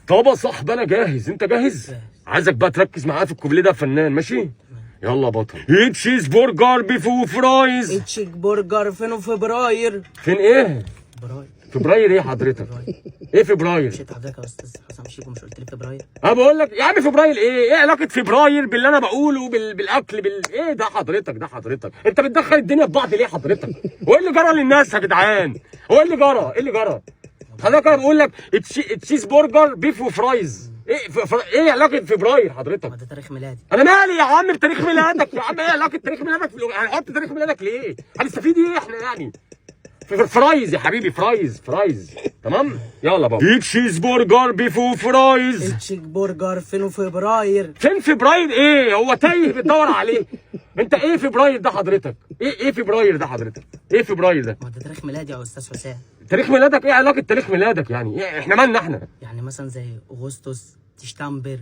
طب يا صاحبي انا جاهز، انت جاهز؟ عايزك بقى تركز معايا في الكوبليه ده يا فنان، ماشي؟ يلا يا بطل. تشيز برجر بيف وفرايز. تشيك برجر فين فبراير؟ فين ايه؟ فبراير. فبراير ايه حضرتك؟ ايه فبراير؟ مش حضرتك يا استاذ حسام شيكو مش قلت لي فبراير؟ انا بقول لك يا عم فبراير ايه؟ ايه علاقه فبراير باللي انا بقوله بالاكل ايه ده حضرتك؟ ده حضرتك انت بتدخل الدنيا في بعض ليه حضرتك؟ هو ايه اللي جرى للناس يا جدعان؟ هو ايه اللي جرى؟ ايه اللي جرى؟ حضرتك انا بقول لك تشيز برجر بيف وفرايز. ايه علاقه فبراير حضرتك؟ ما ده تاريخ ميلادي. انا مالي يا عم بتاريخ ميلادك يا عم؟ ايه علاقه تاريخ ميلادك هنحط تاريخ ميلادك ليه؟ هنستفيد ايه احنا يعني؟ فرايز يا حبيبي، فرايز تمام. يلا بابا. تشيز برجر بيف وفرايز. تشيك برجر فين فبراير؟ فين فبراير ايه؟ هو تايه بتدور عليه. انت ايه فبراير ده حضرتك؟ ايه فبراير ده حضرتك؟ ايه فبراير ده؟ ما ده تاريخ ميلادي يا استاذ حسام. تاريخ ميلادك؟ ايه علاقه تاريخ ميلادك يعني؟ إيه احنا مالنا احنا؟ يعني مثلا زي اغسطس، تشتمبر،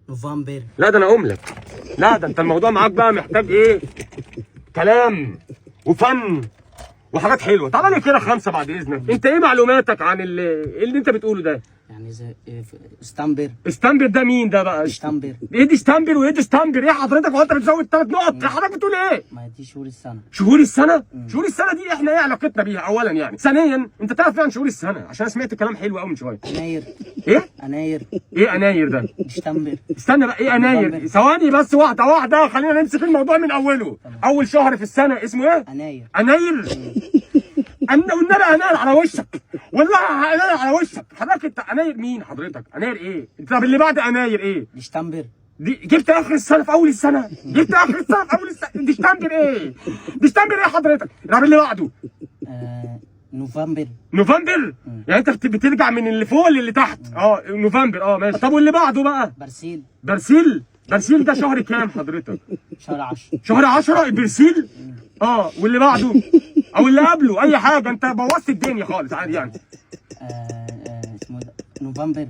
نوفمبر. لا ده انا اقوم لك. لا ده انت الموضوع معاك بقى محتاج ايه؟ كلام وفن وحاجات حلوه. تعالى لي كده 5 بعد اذنك. انت ايه معلوماتك عن اللي انت بتقوله ده؟ يعني زي ستامبر. ستامبر ده مين ده بقى؟ تشتمبر. ايه دي ستامبر وايه دي ستامبر؟ ايه حضرتك؟ هو انت بتزود 3 نقط؟ حضرتك بتقول ايه؟ ما دي شهور السنه. شهور السنه؟ شهور السنه دي احنا ايه علاقتنا بيها اولا يعني؟ ثانيا انت تعرف ايه عن شهور السنه؟ عشان سمعت كلام حلو قوي من شويه. يناير. ايه؟ يناير. ايه يناير ده؟ تشتمبر. استنى بقى، ايه يناير؟ ثواني بس، واحده واحده، خلينا نمسك الموضوع من اوله. اول شهر في السنه اسمه ايه؟ يناير. يناير. والنبي يناير على وشك، والله يناير على وشك. حضرتك انت يناير مين حضرتك؟ يناير ايه؟ طب اللي بعد يناير ايه؟ تشتمبر. دي جبت اخر السنه في اول السنه؟ جبت اخر السنه في اول السنه؟ دي شتامبر ايه؟ دي شتامبر ايه حضرتك؟ طب اللي بعده؟ نوفمبر. نوفمبر؟ يعني انت بترجع من اللي فوق للي تحت. نوفمبر. ماشي. طب واللي بعده بقى؟ برسيل. برسيل ده شهر كام حضرتك؟ شهر 10. شهر 10 برسيل؟ واللي بعده؟ او اللي قبله، اي حاجه، انت بوظت الدنيا خالص عادي يعني. اسمه ده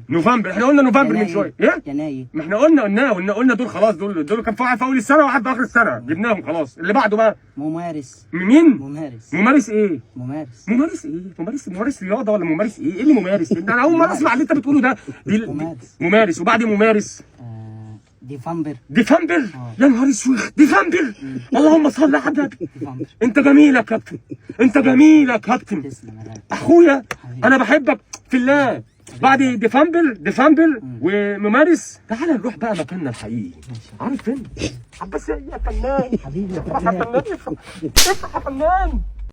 نوفمبر. احنا قلنا نوفمبر من شويه. ايه؟ يناير. ما احنا قلنا دول خلاص. دول كان في اول السنه وواحد في اخر السنه، جبناهم خلاص. اللي بعده بقى؟ ممارس. مين؟ ممارس ايه؟ ممارس رياضه ولا ممارس ايه؟ ايه اللي ممارس؟ انا اول مره اسمع اللي انت بتقوله ده. ممارس. وبعد ممارس؟ ديفمبر. يا نهار اسود، ديفمبر. اللهم صل على النبي. انت جميل يا كابتن، انت جميل يا كابتن اخويا، انا بحبك في الله. بعد ديفمبر وممارس، تعالى نروح بقى مكاننا الحقيقي. عارف فين؟ عباسية يا فنان. حبيبي يا فنان. افرح يا فنان.